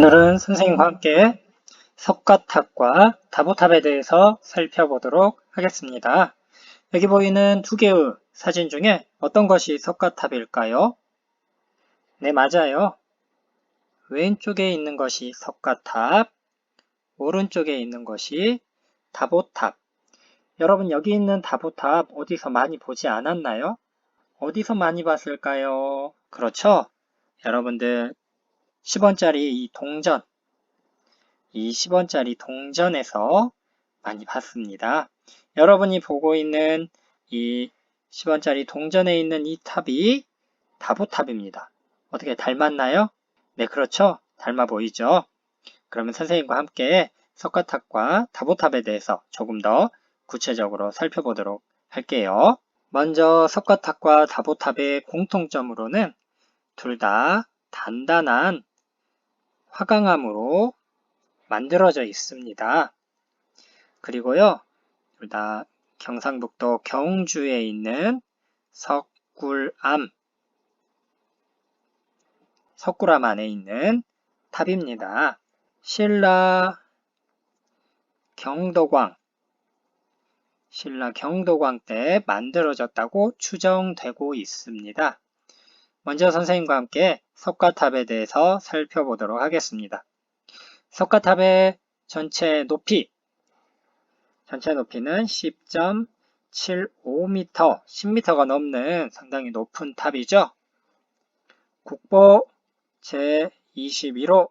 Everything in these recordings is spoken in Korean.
오늘은 선생님과 함께 석가탑과 다보탑에 대해서 살펴보도록 하겠습니다. 여기 보이는 두 개의 사진 중에 어떤 것이 석가탑일까요? 네, 맞아요. 왼쪽에 있는 것이 석가탑, 오른쪽에 있는 것이 다보탑. 여러분, 여기 있는 다보탑 어디서 많이 보지 않았나요? 어디서 많이 봤을까요? 그렇죠? 여러분들 10원짜리 이 동전, 이 10원짜리 동전에서 많이 봤습니다. 여러분이 보고 있는 이 10원짜리 동전에 있는 이 탑이 다보탑입니다. 어떻게 닮았나요? 네, 그렇죠. 닮아 보이죠? 그러면 선생님과 함께 석가탑과 다보탑에 대해서 조금 더 구체적으로 살펴보도록 할게요. 먼저 석가탑과 다보탑의 공통점으로는 둘 다 단단한 화강암으로 만들어져 있습니다. 그리고요, 둘 다 경상북도 경주에 있는 석굴암 안에 있는 탑입니다. 신라 경도광 때 만들어졌다고 추정되고 있습니다. 먼저 선생님과 함께 석가탑에 대해서 살펴보도록 하겠습니다. 석가탑의 전체 높이는 10.75m, 10m가 넘는 상당히 높은 탑이죠. 국보 제21호로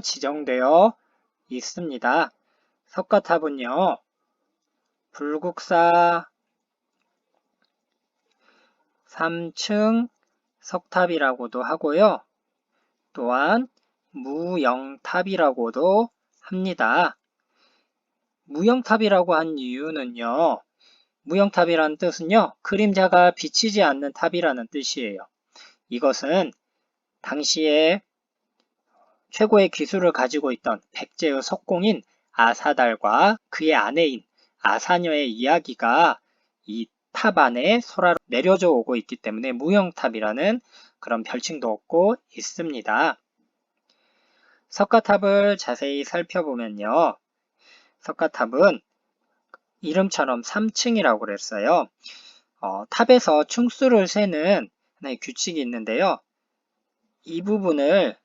지정되어 있습니다. 석가탑은요, 불국사 3층 석탑이라고도 하고요. 또한 무영탑이라고도 합니다. 무영탑이라고 한 이유는요, 무영탑이라는 뜻은요, 그림자가 비치지 않는 탑이라는 뜻이에요. 이것은 당시에 최고의 기술을 가지고 있던 백제의 석공인 아사달과 그의 아내인 아사녀의 이야기가 이 탑 안에 설화로 내려져 오고 있기 때문에 무영탑이라는 그런 별칭도 얻고 있습니다. 석가탑을 자세히 살펴보면요, 석가탑은 이름처럼 3층이라고 그랬어요. 탑에서 층수를 세는 하나의 규칙이 있는데요. 이 부분을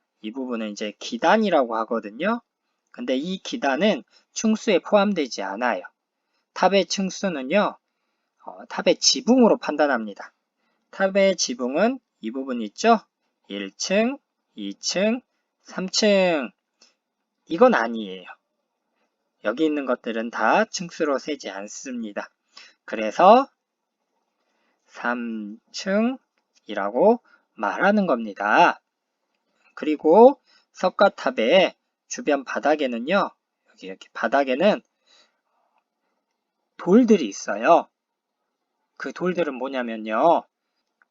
이제 기단이라고 하거든요. 근데 이 기단은 층수에 포함되지 않아요. 탑의 층수는요, 탑의 지붕으로 판단합니다. 탑의 지붕은 이 부분 있죠? 1층, 2층, 3층. 이건 아니에요. 여기 있는 것들은 다 층수로 세지 않습니다. 그래서 3층이라고 말하는 겁니다. 그리고 석가탑의 주변 바닥에는요, 여기 바닥에는 돌들이 있어요. 그 돌들은 뭐냐면요,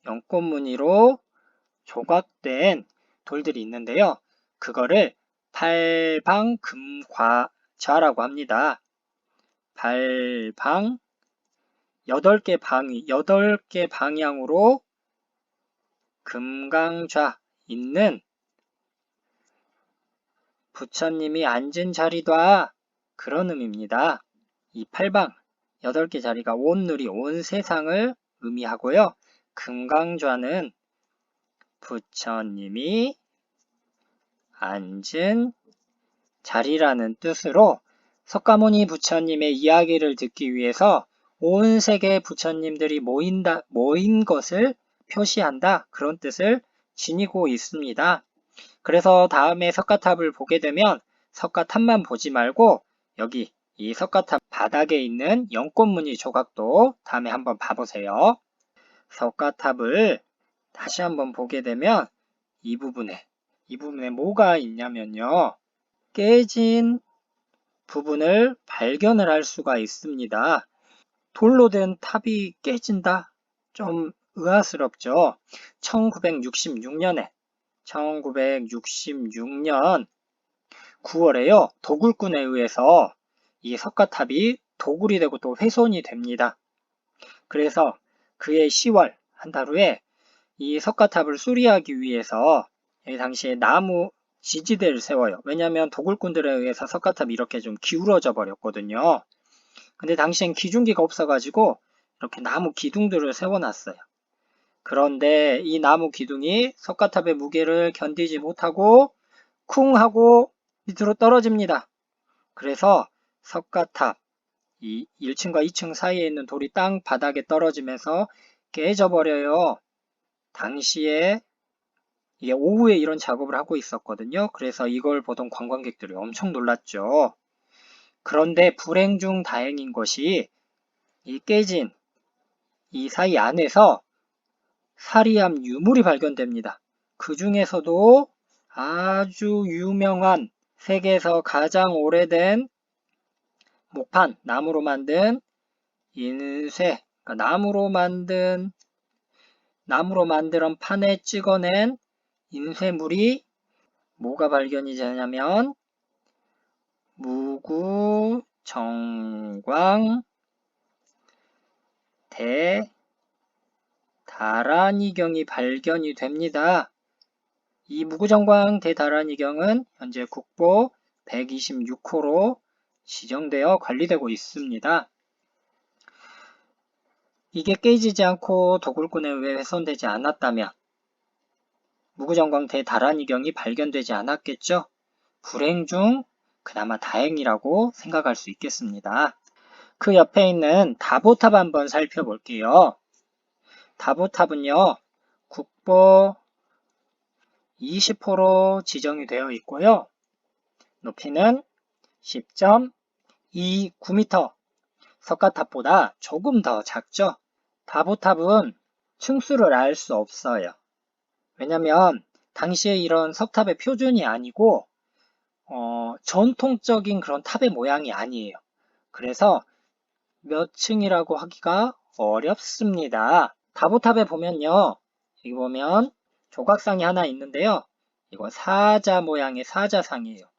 연꽃무늬로 조각된 돌들이 있는데요. 그거를 팔방금과좌라고 합니다. 팔방 8개 방향으로 금강좌 있는 부처님이 앉은 자리다, 그런 의미입니다. 이 팔방 8개 자리가 온누리, 온 세상을 의미하고요. 금강좌는 부처님이 앉은 자리라는 뜻으로 석가모니 부처님의 이야기를 듣기 위해서 온 세계 부처님들이 모인 것을 표시한다, 그런 뜻을 지니고 있습니다. 그래서 다음에 석가탑을 보게 되면 석가탑만 보지 말고 여기 이 석가탑 바닥에 있는 연꽃무늬 조각도 다음에 한번 봐보세요. 석가탑을 다시 한번 보게 되면 이 부분에 뭐가 있냐면요, 깨진 부분을 발견을 할 수가 있습니다. 돌로 된 탑이 깨진다? 좀 의아스럽죠. 1966년 9월에요. 도굴꾼에 의해서 이 석가탑이 도굴이 되고 또 훼손이 됩니다. 그래서 그해 10월 한 달 후에 이 석가탑을 수리하기 위해서 이 당시에 나무 지지대를 세워요. 왜냐하면 도굴꾼들에 의해서 석가탑이 이렇게 좀 기울어져 버렸거든요. 근데 당시엔 기중기가 없어가지고 이렇게 나무 기둥들을 세워놨어요. 그런데 이 나무 기둥이 석가탑의 무게를 견디지 못하고 쿵 하고 밑으로 떨어집니다. 그래서 석가탑 이 1층과 2층 사이에 있는 돌이 땅 바닥에 떨어지면서 깨져버려요. 당시에 이게 오후에 이런 작업을 하고 있었거든요. 그래서 이걸 보던 관광객들이 엄청 놀랐죠. 그런데 불행 중 다행인 것이 이 깨진 이 사이 안에서 사리암 유물이 발견됩니다. 그 중에서도 아주 유명한 세계에서 가장 오래된 목판, 나무로 만든 인쇄, 그러니까 나무로 만든 판에 찍어낸 인쇄물이 뭐가 발견이 되냐면 무구정광 대다란이경이 발견이 됩니다. 이 무구정광 대다란이경은 현재 국보 126호로 지정되어 관리되고 있습니다. 이게 깨지지 않고 도굴꾼에 의해 훼손되지 않았다면 무구정광 대다란이경이 발견되지 않았겠죠? 불행 중 그나마 다행이라고 생각할 수 있겠습니다. 그 옆에 있는 다보탑 한번 살펴볼게요. 다보탑은요, 국보 20호로 지정이 되어 있고요. 높이는 10.29m, 석가탑보다 조금 더 작죠. 다보탑은 층수를 알 수 없어요. 왜냐면 당시에 이런 석탑의 표준이 아니고 전통적인 그런 탑의 모양이 아니에요. 그래서 몇 층이라고 하기가 어렵습니다. 다보탑에 보면요. 여기 보면 조각상이 하나 있는데요. 이거 사자 모양의 사자상이에요.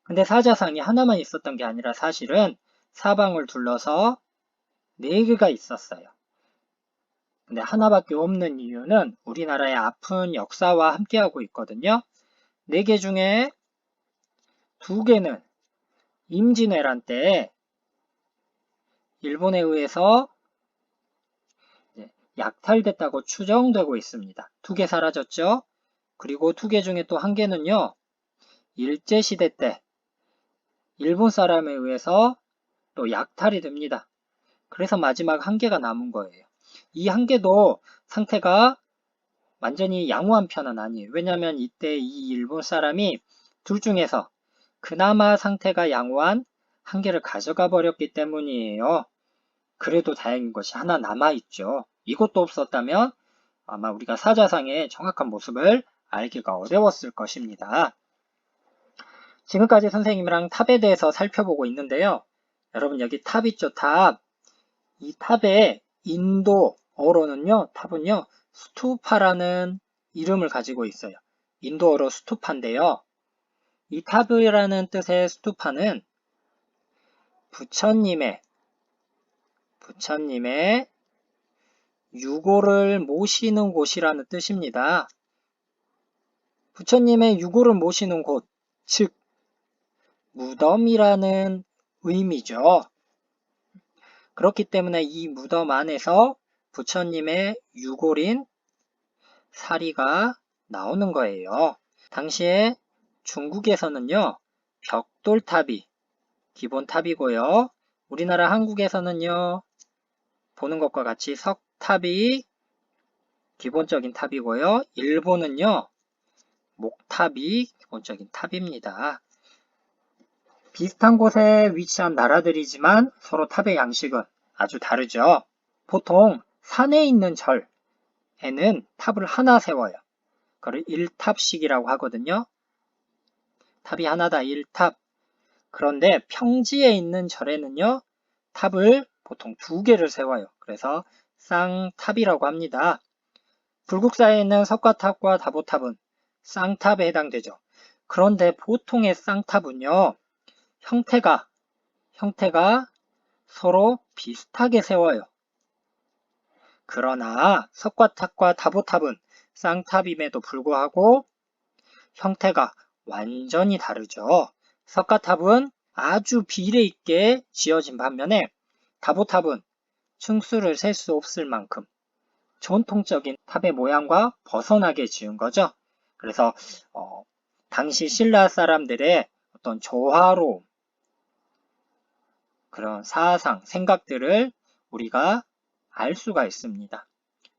근데 사자상이 하나만 있었던 게 아니라 사실은 사방을 둘러서 4개가 있었어요. 근데 하나밖에 없는 이유는 우리나라의 아픈 역사와 함께하고 있거든요. 4개 중에 2개는 임진왜란 때 일본에 의해서 약탈됐다고 추정되고 있습니다. 2개 사라졌죠. 그리고 2개 중에 또 1개는요. 일제시대 때 일본 사람에 의해서 또 약탈이 됩니다. 그래서 마지막 1개가 남은 거예요. 이 1개도 상태가 완전히 양호한 편은 아니에요. 왜냐하면 이때 이 일본 사람이 둘 중에서 그나마 상태가 양호한 1개를 가져가 버렸기 때문이에요. 그래도 다행인 것이 하나 남아있죠. 이것도 없었다면 아마 우리가 사자상의 정확한 모습을 알기가 어려웠을 것입니다. 지금까지 선생님이랑 탑에 대해서 살펴보고 있는데요. 여러분 여기 탑 있죠? 탑. 이 탑의 인도어로는요. 탑은요. 스투파라는 이름을 가지고 있어요. 인도어로 스투파인데요. 이 탑이라는 뜻의 스투파는 부처님의 유고를 모시는 곳이라는 뜻입니다. 부처님의 유고를 모시는 곳, 즉 무덤이라는 의미죠. 그렇기 때문에 이 무덤 안에서 부처님의 유골인 사리가 나오는 거예요. 당시에 중국에서는요, 벽돌탑이 기본 탑이고요. 우리나라 한국에서는요, 보는 것과 같이 석탑이 기본적인 탑이고요. 일본은요, 목탑이 기본적인 탑입니다. 비슷한 곳에 위치한 나라들이지만 서로 탑의 양식은 아주 다르죠. 보통 산에 있는 절에는 탑을 하나 세워요. 그걸 1탑씩이라고 하거든요. 탑이 하나다 1탑. 그런데 평지에 있는 절에는요. 탑을 보통 2개를 세워요. 그래서 쌍탑이라고 합니다. 불국사에 있는 석가탑과 다보탑은 쌍탑에 해당되죠. 그런데 보통의 쌍탑은요. 형태가 서로 비슷하게 세워요. 그러나 석가탑과 다보탑은 쌍탑임에도 불구하고 형태가 완전히 다르죠. 석가탑은 아주 비례 있게 지어진 반면에 다보탑은 층수를 셀 수 없을 만큼 전통적인 탑의 모양과 벗어나게 지은 거죠. 그래서 당시 신라 사람들의 어떤 조화로움, 그런 사상, 생각들을 우리가 알 수가 있습니다.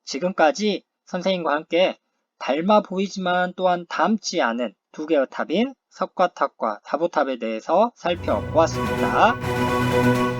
지금까지 선생님과 함께 닮아 보이지만 또한 닮지 않은 두 개의 탑인 석가탑과 다보탑에 대해서 살펴보았습니다.